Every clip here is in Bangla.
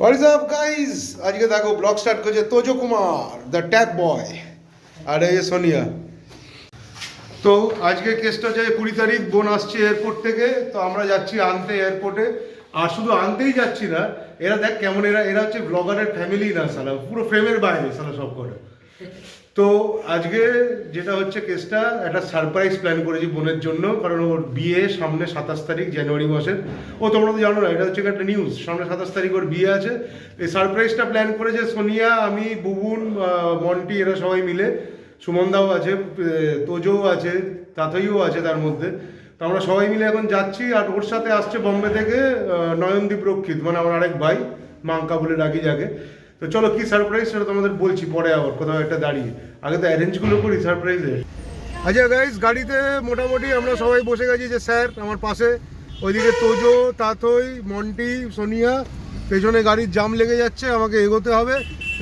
What is up guys? আজকে দেখো ব্লগ স্টার্ট করেছে তোজো কুমার দ্য ট্যাপ বয় আর এই সোনিয়া। তো আজকে কেসটা হচ্ছে 20 তারিখ বোন আসছে এয়ারপোর্ট থেকে, তো আমরা যাচ্ছি আনতে এয়ারপোর্টে। আর শুধু আনতেই যাচ্ছি না, এরা দেখ কেমন, এরা হচ্ছে ব্লগারের ফ্যামিলি না সালা, পুরো ফ্রেমের বাইরে সালা সব করে। তো আজকে যেটা হচ্ছে কেসটা, একটা সারপ্রাইজ প্ল্যান করেছি বোনের জন্য, কারণ ওর বিয়ে সামনে 27 তারিখ জানুয়ারি মাসের। ও তোমরা তো জানো না, এটা হচ্ছে একটা নিউজ, সামনে 27 তারিখ ওর বিয়ে আছে। এই সারপ্রাইজটা প্ল্যান করেছে সোনিয়া, আমি, বুবুন, মন্টি, এরা সবাই মিলে। সুমনদাও আছে, তোজোও আছে, তাতইও আছে তার মধ্যে। তো আমরা সবাই মিলে এখন যাচ্ছি। আর ওর সাথে আসছে বম্বে থেকে নয়নদীপ রক্ষিত, মানে আমার আরেক ভাই, মাঙ্কা বলে ডাকি যাকে। তো চলো কি সারপ্রাইজ সেটা তোমাদের বলছি পরে, আবার কোথাও একটা দাঁড়িয়ে। আগে তো অ্যারেঞ্জগুলো করি সারপ্রাইজের। আচ্ছা গাইস, গাড়িতে মোটামুটি আমরা সবাই বসে গেছি, যে স্যার আমার পাশে, ওইদিকে তোজো, তাতই, মন্টি, সোনিয়া, পেছনে গাড়ির জাম লেগে যাচ্ছে, আমাকে এগোতে হবে।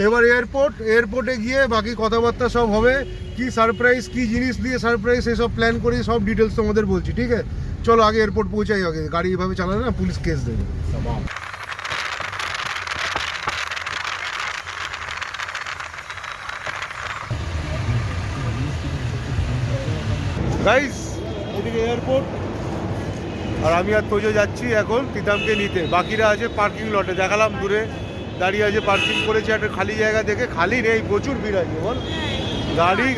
এবার এয়ারপোর্টে গিয়ে বাকি কথাবার্তা সব হবে, কি সারপ্রাইজ, কি জিনিস দিয়ে সারপ্রাইজ, এসব প্ল্যান করি, সব ডিটেলস তোমাদের বলছি, ঠিক আছে? চলো আগে এয়ারপোর্ট পৌঁছাই, আগে গাড়ি এভাবে চালালে না পুলিশ কেস দেবে। গাইস এদিকে এয়ারপোর্ট, আর আমি আর তোজো যাচ্ছি এখন তিতামকে নিতে। বাকিরা আছে পার্কিং লটে, দেখালাম দূরে দাঁড়িয়ে আছে, পার্কিং করেছে একটা খালি জায়গা দেখে। খালি নেই, প্রচুর ভিড় আছে বল,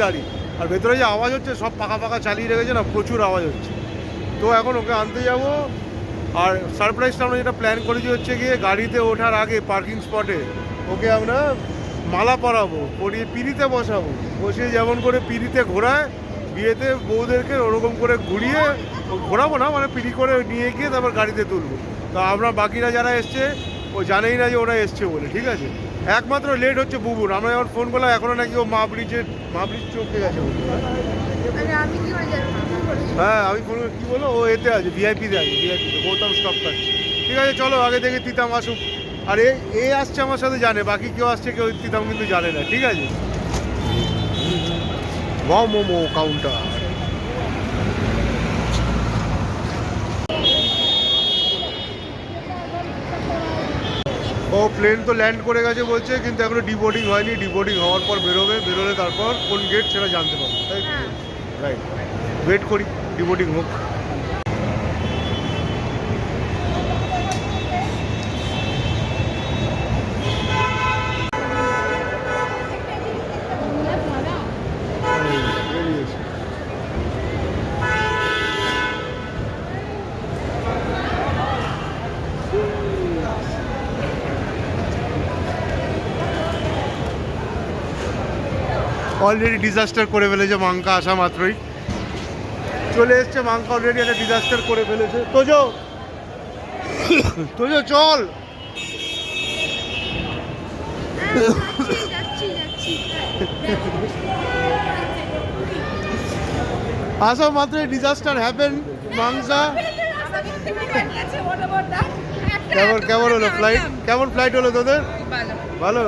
গাড়ি। আর ভেতরে যে আওয়াজ হচ্ছে, সব পাকা চালিয়ে রেখেছে না, প্রচুর আওয়াজ হচ্ছে। তো এখন ওকে আনতে যাব। আর সারপ্রাইজটা আমরা যেটা প্ল্যান করেছি হচ্ছে গিয়ে, গাড়িতে ওঠার আগে পার্কিং স্পটে ওকে আমরা মালা পরাবো, পরিয়ে পিড়িতে বসাবো, বসিয়ে যেমন করে পিড়িতে ঘোরায় বিয়েতে বউদেরকে, ওরকম করে ঘুরিয়ে ঘোরাবো না, মানে পিড়ি করে নিয়ে গিয়ে তারপর গাড়িতে তুলবো। তো আমরা বাকিরা যারা এসছে ও জানেই না যে ওরা এসছে বলে, ঠিক আছে? একমাত্র লেট হচ্ছে বুবুর। আমরা যখন ফোন করলাম এখনও নাকি ও মা ব্রিজ চৌকে গেছে। হ্যাঁ আমি ফোন কি বলো, ও এতে আছে, ভিআইপিতে আছে, ভিআইপিতে গৌতম স্টপ কাটছে। ঠিক আছে চলো আগে দেখে তিতাম আসুক। আর এ আসছে আমার সাথে জানে, বাকি কেউ আসছে কেউ তিতাম কিন্তু জানে না, ঠিক আছে? Wow momo counter. ও প্লেন তো ল্যান্ড করে গেছে বলছে, কিন্তু এখনো ডিবোর্ডিং হয়নি। ডিবোর্ডিং হওয়ার পর বেরোলে তারপর কোন গেট সেটা জানতে পারবো, তাই রাইট? ওয়েট করি ডিবোর্ডিং হোক। অলরেডি ডিজাস্টার করে ফেলেছে মাঙ্কা, আসা মাত্রই চলে এসছে মাঙ্কা, অলরেডি একটা ডিজাস্টার করে ফেলেছে। তোজো চল। আসা মাত্রই ডিজাস্টার হ্যাপেন মাংসা। কেমন হলো ফ্লাইট? কেমন ফ্লাইট হলো তোদের? ভালো।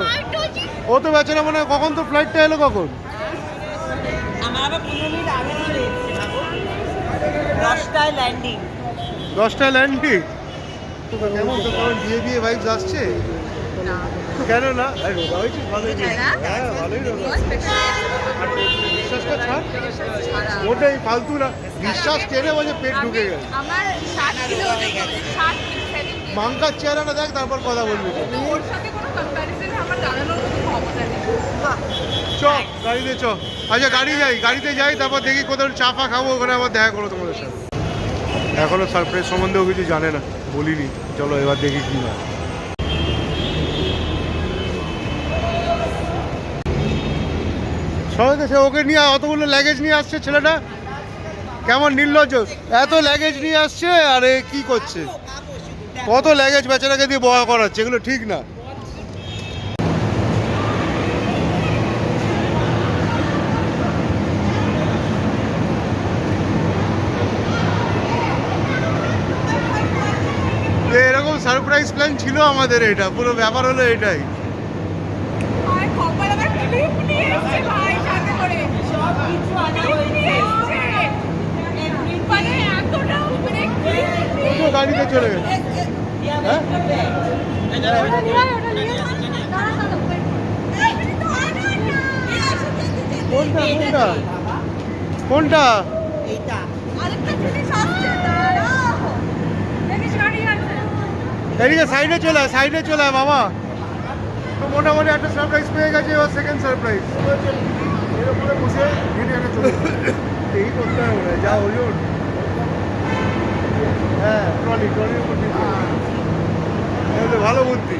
ও তো বেচারা মনে হয়, কখন তো ফ্লাইটটা এলো কখন? 10টায় ল্যান্ডিং। 10টায় ল্যান্ডিং? কেমন তো কেমন বিয়ে ভাইবস আসছে? কেন না? রোগা হয়েছিস? ভালোই, হ্যাঁ ভালোই রোগা। বিশ্বাসটা ছাড়, ওটাই ফালতু না, বিশ্বাস টেনে বলছে পেট ঢুকে গেছে। মাঙ্কার চেহারাটা দেখ, তারপর কথা বলবি। চ গাড়িতে চ। আচ্ছা গাড়িতে যাই, তারপর দেখি কোথাও চা ফা খাবো, ওখানে আবার দেখা করো তোমাদের সাথে। এখনো সারপ্রাইজ সম্বন্ধেও কিছু জানে না, বলিনি। চলো এবার দেখি কি হয়। সবাইকে সে ওকে নিয়ে অতগুলো লাগেজ নিয়ে আসছে ছেলেটা, কেমন নির্লজ্জ, এত লাগেজ নিয়ে আসছে। আর এ কি করছে, কত লাগেজ বেচারাকে দিয়ে বয়া করাচ্ছে, এগুলো ঠিক না। এরকম সারপ্রাইজ প্ল্যান ছিল আমাদের, এটা পুরো ব্যাপার হলো এটাই। তো গাড়িতে চলে গেছে। হ্যাঁ কোনটা কোনটা কোনটা? এদিকে সাইডে চলে আয় বাবা। তো মোটামুটি একটা সারপ্রাইজ পেয়ে গেছে, এবার সেকেন্ড সারপ্রাইজ এর উপরে বসে ঘিরে একটা চলে এই করতে হবে না, যা ওজন। হ্যাঁ ট্রলির উপর ভালো বুদ্ধি।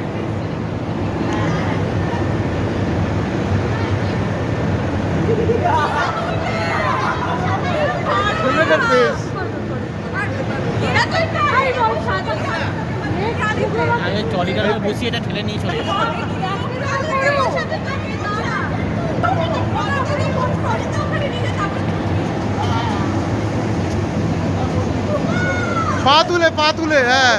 ট্রলিটার বসিয়ে এটা ঠেলে নিয়ে চলে পা তুলে হ্যাঁ।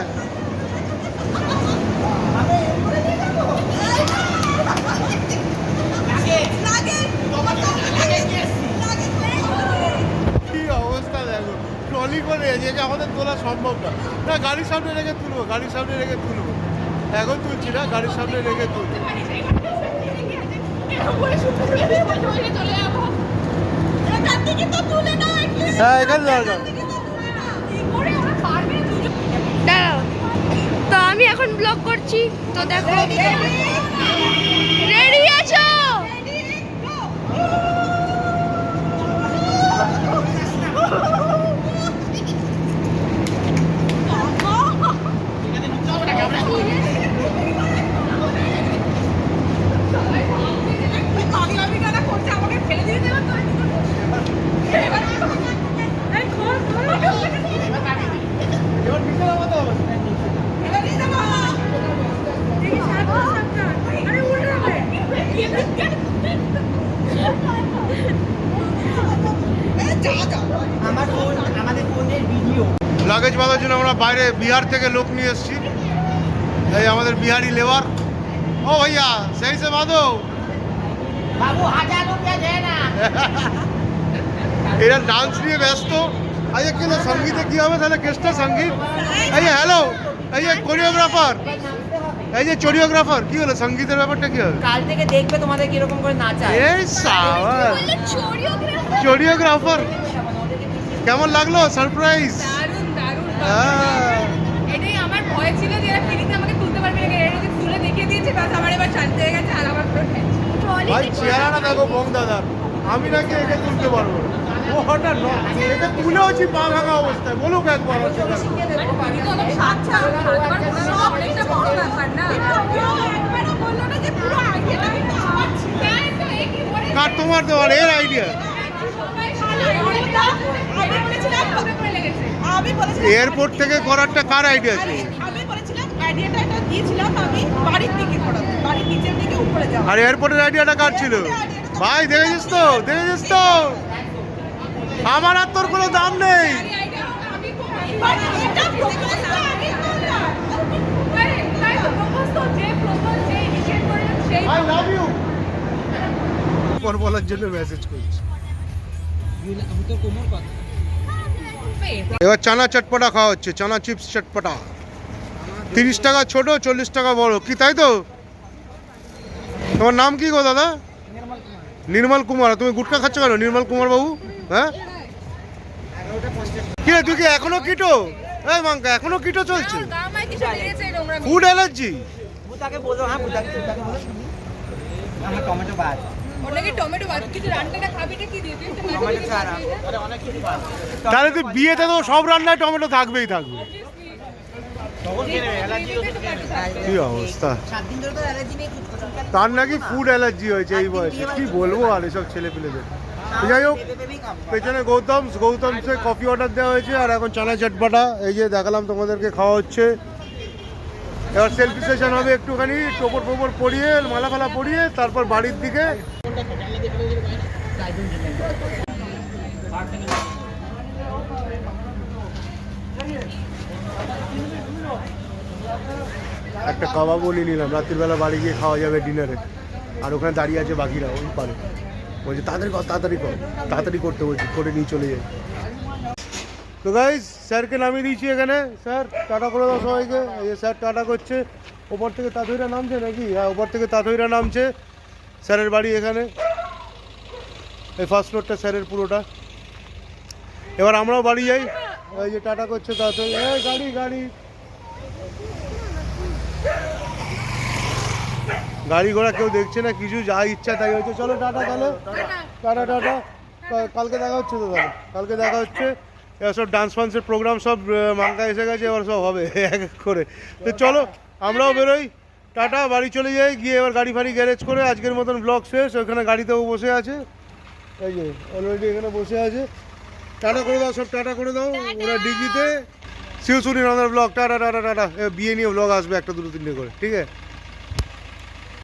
কি অবস্থা দেখো, ট্রলি করে যে আমাদের তোলা সম্ভব না। না গাড়ির সামনে রেখে তুলবো, এখন তুলছি না, গাড়ির সামনে রেখে তুলবো। হ্যাঁ এখানে দরকার। দাঁড়াও, তো আমি এখন ব্লগ করছি, তো দেখো রেডি আছো? লাগেজ বাঁধার জন্য আমরা বাইরে বিহার থেকে লোক নিয়ে এসেছি। এই আমাদের বিহারি লেবার। ও ভাইয়া সেই সে বাঁধো बाबू 1000 रुपया देना। এরা ডান্স নিয়ে ব্যস্ত। এই যে কেন সঙ্গীতে কি হবে তাহলে, কেসটা সঙ্গীত। এই যে হ্যালো, এই যে কোরিওগ্রাফার, এই যে কোরিওগ্রাফার কি হলো, সঙ্গীতের ব্যাপারটা কি হবে? কাল থেকে দেখবে তোমাদের কিরকম করে নাচায়। এই সাবাস কোরিওগ্রাফার। কেমন লাগলো সারপ্রাইজ? দারুণ দারুণ। হ্যাঁ এটাই আমার ভয় ছিল যে এরা ফিরিতে আমাকে তুলতে পারবে না, এরা যদি তুলে দেখিয়ে দিয়েছে বাস আমার এবার শান্তি হয়ে গেছে। আর আমার ভাই চেহারাটা দেখো বং দাদার, আমি নাকি একে তুলতে পারবো না। ও হঠাৎ একে তুলেওছি পা ভাঙা অবস্থায়, বলুক একবার। কার তোমার দেওয়ার এর আইডিয়া? এয়ারপোর্ট থেকে করারটা কার আইডিয়া ছিল? আর এয়ারপোর্টের আইডিয়াটা কার ছিল? ভাই দেখেছিস তো আমার আর তোর কোনো দাম নেই। আই লাভ ইউ পর বলার জন্য মেসেজ করছি। এবার চানা চটপটা খাওয়া হচ্ছে, চানা চিপস চটপটা। 30 টাকা ছোট, 40 টাকা বড়, কি তাই তো? তোমার নাম কি গো দাদা? নির্মল কুমার। তুমি গুটকা খাচ্ছ কেন নির্মল কুমার বাবু? হ্যাঁ কি রে, তুই কি এখনো কিটো? এই মাঙ্কা এখনো কিটো চলছে? Food allergy? বুতাকে বলো, হ্যাঁ বুতাকে বলো। আমার টমেটো বাদ। ওটাকে টমেটো বাদ, কিছু রান্নাটা খাবিটা কি দিয়ে? টমেটো ছাড়া তাহলে তুই বিয়েতে তো সব রান্নায় টমেটো থাকবেই থাকবে। কি অবস্থা, 7 দিন ধরে তো অ্যালার্জি নেই। তার নাকি ফুড অ্যালার্জি হয়েছে এই বয়সে। কি বলবো আর এসব ছেলে পেলেদের। যাই হোক, পেছনে গৌতম সে কফি অর্ডার দেওয়া হয়েছে, আর এখন চানা চটপাটা এই যে দেখালাম তোমাদেরকে খাওয়া হচ্ছে। এবার সেলফি সেশন হবে একটুখানি, টোপর ফোপর পরিয়ে মালা ফালা পরিয়ে তারপর বাড়ির দিকে। একটা কাবাবও নিয়ে নিলাম, রাত্রিবেলা বাড়ি গিয়ে খাওয়া যাবে ডিনারে। আর ওখানে দাঁড়িয়ে আছে বাকিরা ওই পারে, বলছে তাড়াতাড়ি কর তাড়াতাড়ি করতে বলছি, করে নিয়ে চলে যাই। তো গাইজ স্যারকে নামিয়ে দিয়েছি এখানে। স্যার টাটা করে দাও সবাইকে। এই যে স্যার টাটা করছে, ওপর থেকে তাঁতইরা নামছে নাকি? হ্যাঁ, ওপর থেকে তাঁতইরা নামছে। স্যারের বাড়ি এখানে, এই ফার্স্ট ফ্লোরটা স্যারের পুরোটা। এবার আমরাও বাড়ি যাই। এই যে টাটা করছে তাঁতই। এই গাড়ি গাড়ি গাড়ি ঘোড়া কেউ দেখছে না কিছু, যা ইচ্ছা তাই হচ্ছে। চলো টাটা তাহলে, টাটা টাটা। কালকে দেখা হচ্ছে তো, তাহলে কালকে দেখা হচ্ছে। এবার সব ডান্স ফান্সের প্রোগ্রাম সব মাঙ্কা এসে গেছে, এবার সব হবে এক এক করে। তো চলো আমরাও বেরোই, টাটা, বাড়ি চলে যাই। গিয়ে এবার গাড়ি ফাড়ি গ্যারেজ করে আজকের মতন ব্লগ শেষ। ওখানে গাড়িতেও বসে আছে, এই যে অলরেডি এখানে বসে আছে। টাটা করে দাও সব, টাটা করে দাও। ওরা ডিগিতে শিও শুনি আমাদের ব্লগ। Tata tata tata. বিয়ে নিয়ে ব্লগ আসবে একটা দুটো তিনটে করে, ঠিক আছে?